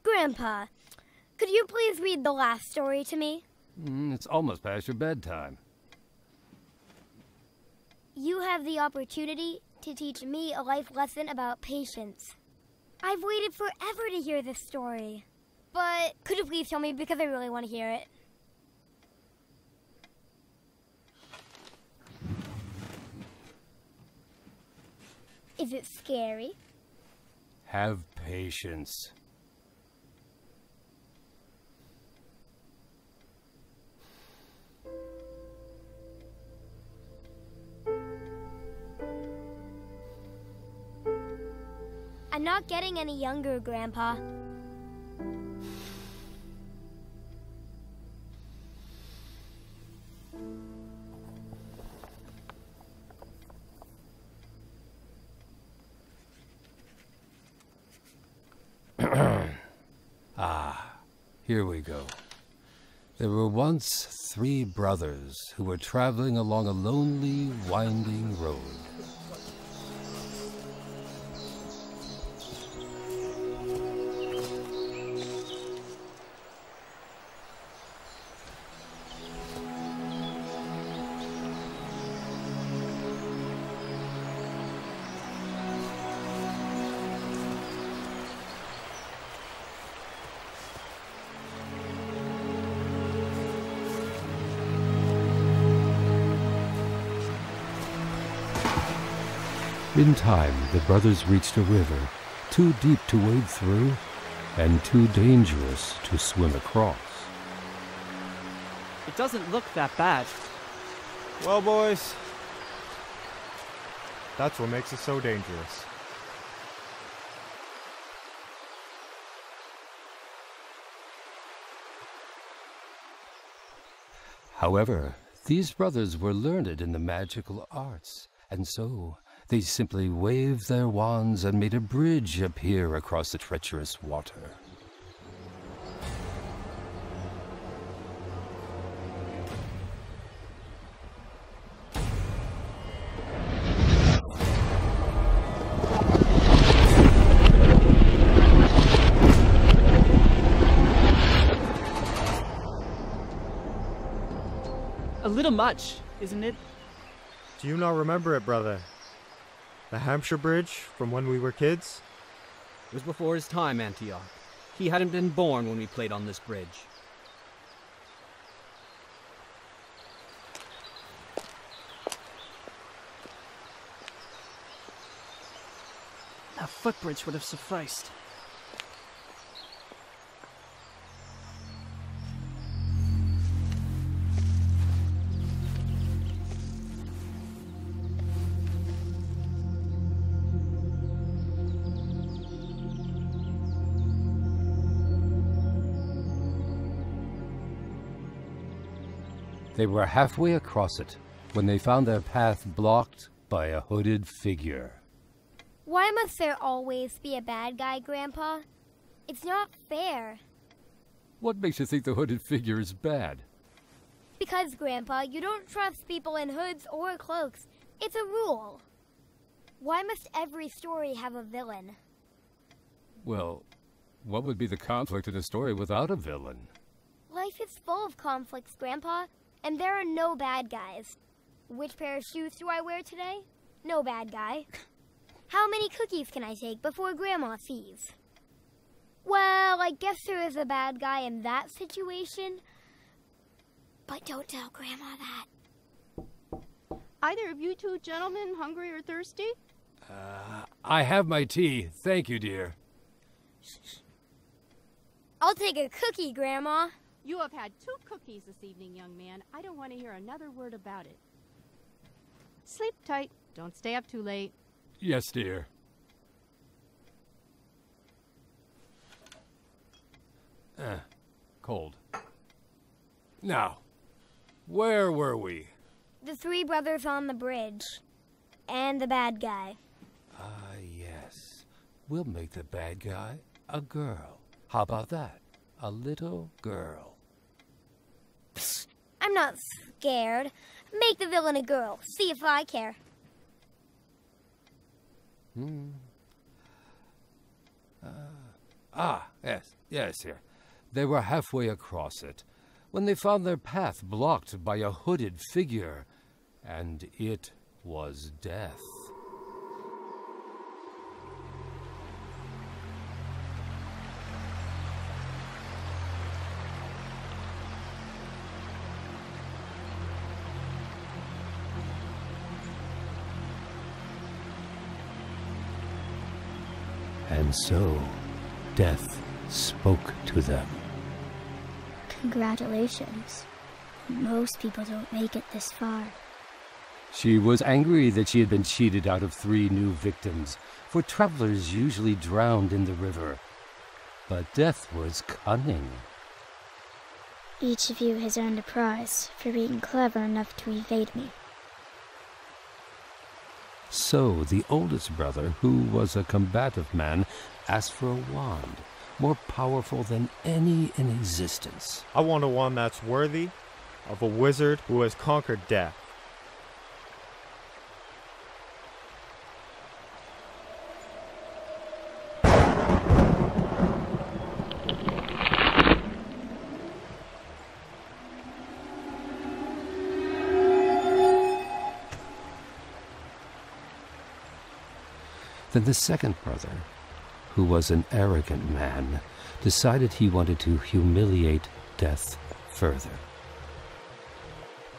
Grandpa, could you please read the last story to me? It's almost past your bedtime. You have the opportunity to teach me a life lesson about patience. I've waited forever to hear this story. But could you please tell me, because I really want to hear it? Is it scary? Have patience. I'm not getting any younger, Grandpa. Here we go. There were once 3 brothers who were traveling along a lonely, winding road. In time, the brothers reached a river, too deep to wade through, and too dangerous to swim across. It doesn't look that bad. Well, boys, that's what makes it so dangerous. However, these brothers were learned in the magical arts, and so they simply waved their wands and made a bridge appear across the treacherous water. A little much, isn't it? Do you not remember it, brother? The Hampshire Bridge from when we were kids? It was before his time, Antioch. He hadn't been born when we played on this bridge. A footbridge would have sufficed. They were halfway across it when they found their path blocked by a hooded figure. Why must there always be a bad guy, Grandpa? It's not fair. What makes you think the hooded figure is bad? Because, Grandpa, you don't trust people in hoods or cloaks. It's a rule. Why must every story have a villain? Well, what would be the conflict in a story without a villain? Life is full of conflicts, Grandpa, and there are no bad guys. Which pair of shoes do I wear today? No bad guy. How many cookies can I take before Grandma sees? Well, I guess there is a bad guy in that situation. But don't tell Grandma that. Either of you 2 gentlemen hungry or thirsty? I have my tea. Thank you, dear. I'll take a cookie, Grandma. You have had 2 cookies this evening, young man. I don't want to hear another word about it. Sleep tight. Don't stay up too late. Yes, dear. Cold. Now, where were we? The 3 brothers on the bridge. And the bad guy. Ah, yes. We'll make the bad guy a girl. How about that? A little girl. Psst, I'm not scared. Make the villain a girl. See if I care. Ah, yes, here. They were halfway across it when they found their path blocked by a hooded figure, and it was Death. And so, Death spoke to them. Congratulations. Most people don't make it this far. She was angry that she had been cheated out of 3 new victims, for travelers usually drowned in the river. But Death was cunning. Each of you has earned a prize for being clever enough to evade me. So the oldest brother, who was a combative man, asked for a wand, more powerful than any in existence. I want a wand that's worthy of a wizard who has conquered death. Then the second brother, who was an arrogant man, decided he wanted to humiliate Death further.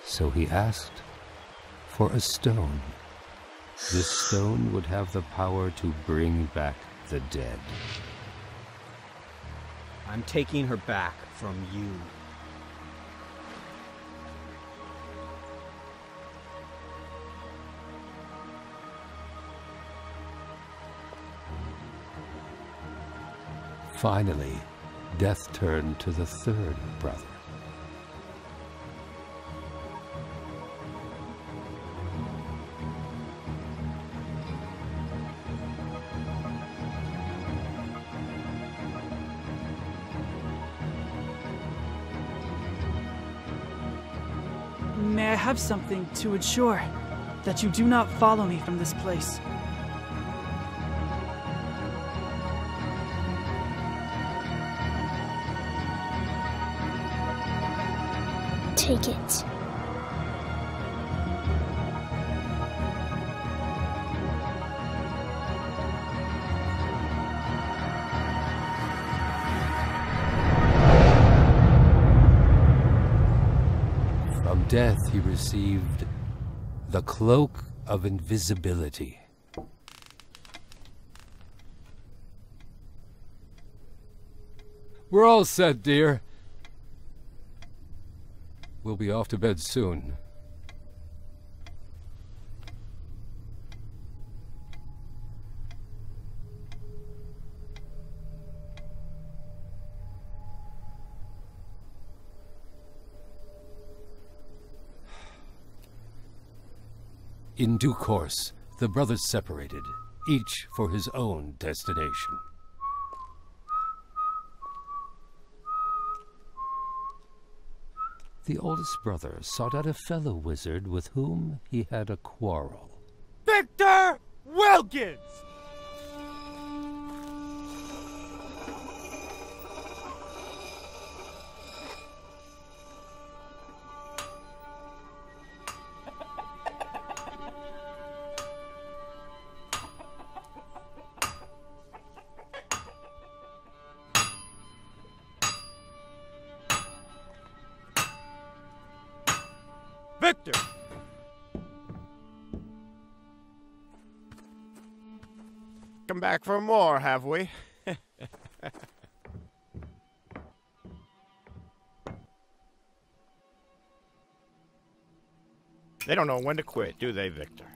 So he asked for a stone. This stone would have the power to bring back the dead. I'm taking her back from you. Finally, Death turned to the third brother. May I have something to ensure that you do not follow me from this place? Take it. From Death he received the Cloak of Invisibility. We're all set, dear. We'll be off to bed soon. In due course, the brothers separated, each for his own destination. The oldest brother sought out a fellow wizard with whom he had a quarrel. Victor Wilkins! Victor! Come back for more, have we? They don't know when to quit, do they, Victor?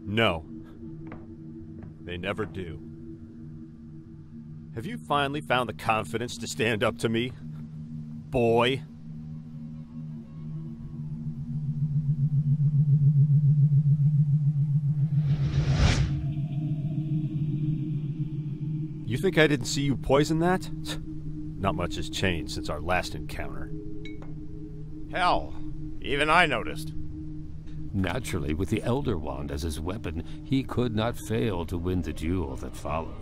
No. They never do. Have you finally found the confidence to stand up to me, boy? You think I didn't see you poison that? Not much has changed since our last encounter. Hell, even I noticed. Naturally, with the Elder Wand as his weapon, he could not fail to win the duel that followed.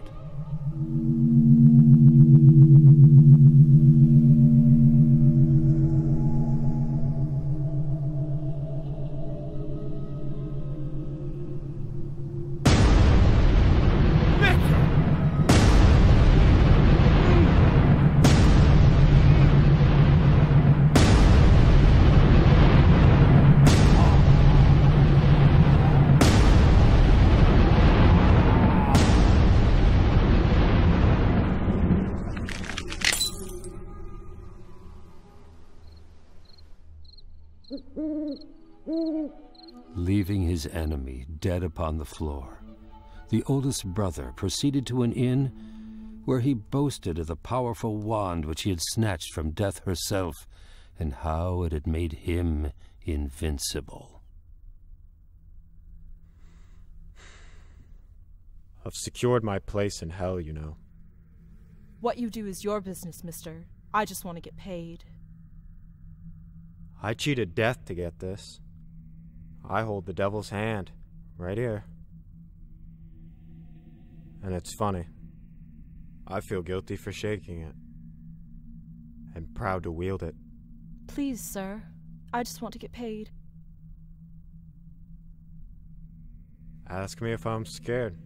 Leaving his enemy dead upon the floor, the oldest brother proceeded to an inn where he boasted of the powerful wand which he had snatched from death herself, and how it had made him invincible. I've secured my place in hell, you know. What you do is your business, mister. I just want to get paid. I cheated death to get this. I hold the devil's hand, right here. And it's funny. I feel guilty for shaking it. And proud to wield it. Please, sir. I just want to get paid. Ask me if I'm scared.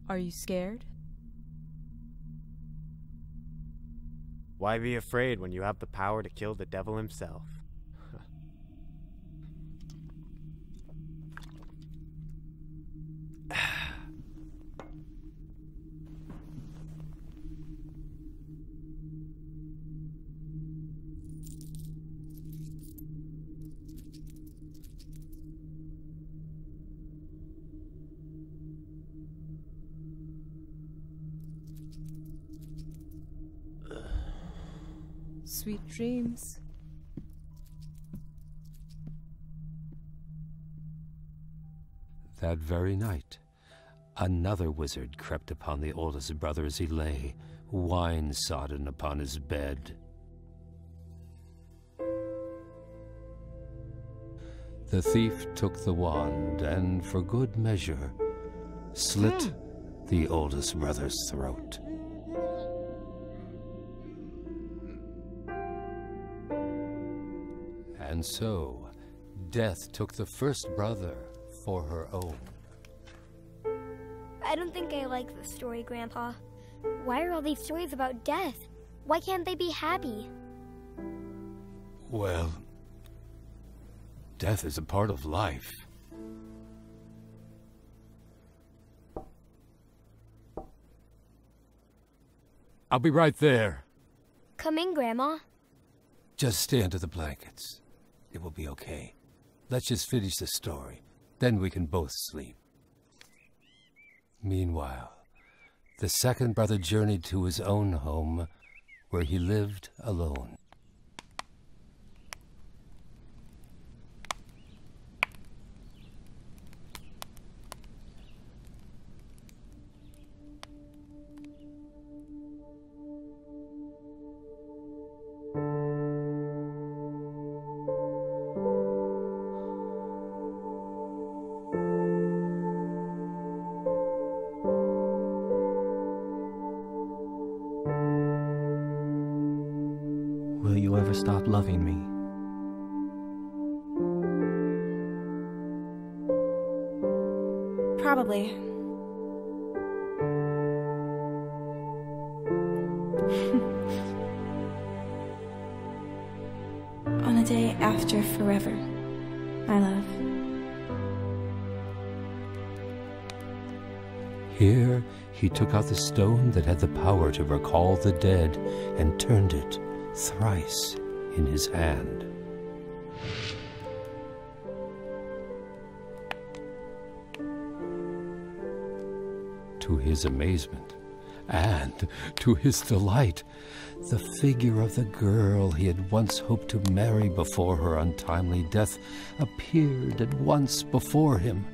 Are you scared? Why be afraid when you have the power to kill the devil himself? Sweet dreams. That very night, another wizard crept upon the oldest brother as he lay, wine-sodden upon his bed. The thief took the wand and, for good measure, slit the oldest brother's throat. And so, death took the first brother for her own. I don't think I like this story, Grandpa. Why are all these stories about death? Why can't they be happy? Well, death is a part of life. I'll be right there. Come in, Grandma. Just stay under the blankets. It will be okay. Let's just finish the story. Then we can both sleep. Meanwhile, the second brother journeyed to his own home, where he lived alone. Will you ever stop loving me? Probably. On the day after forever, my love. Here, he took out the stone that had the power to recall the dead and turned it thrice in his hand. To To his amazement, and to his delight, the figure of the girl he had once hoped to marry before her untimely death appeared at once before him.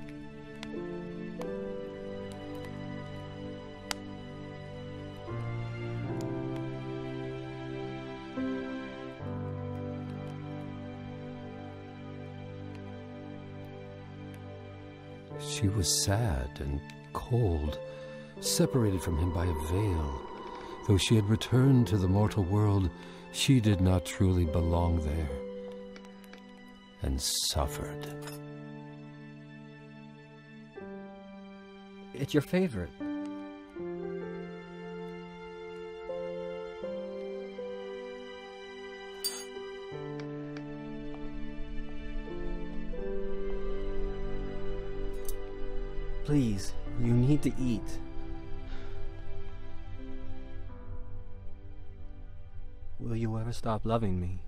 She was sad and cold, separated from him by a veil. Though she had returned to the mortal world, she did not truly belong there, and suffered. It's your favorite. Please, you need to eat. Will you ever stop loving me?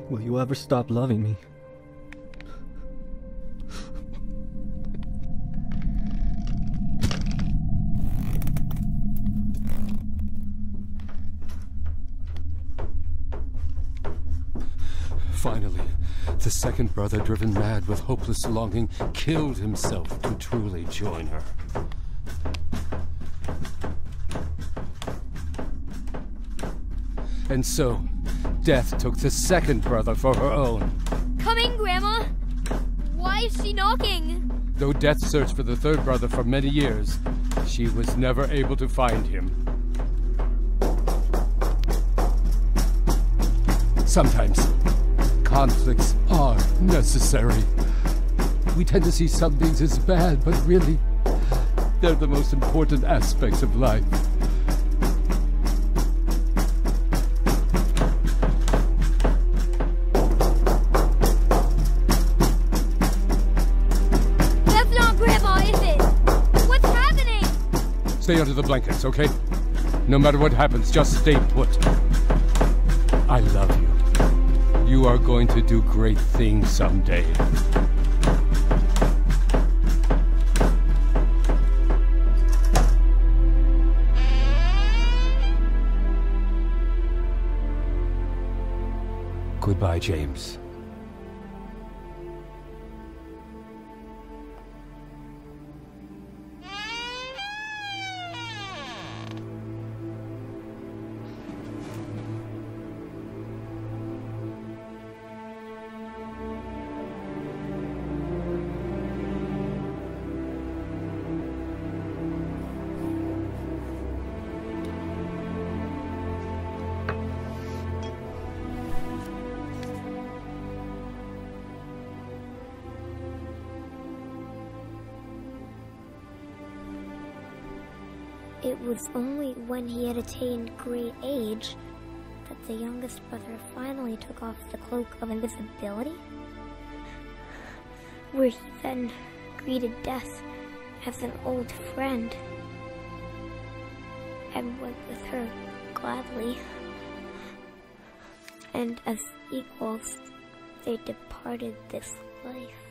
Will you ever stop loving me? Finally, the second brother, driven mad with hopeless longing, killed himself to truly join her. And so, Death took the second brother for her own. Coming, Grandma! Why is she knocking? Though Death searched for the third brother for many years, she was never able to find him. Sometimes, conflicts are necessary. We tend to see some things as bad, but really, they're the most important aspects of life. Stay under the blankets, okay? No matter what happens, just stay put. I love you. You are going to do great things someday. Goodbye, James. It was only when he had attained great age that the youngest brother finally took off the cloak of invisibility, where he then greeted death as an old friend and went with her gladly, and as equals they departed this life.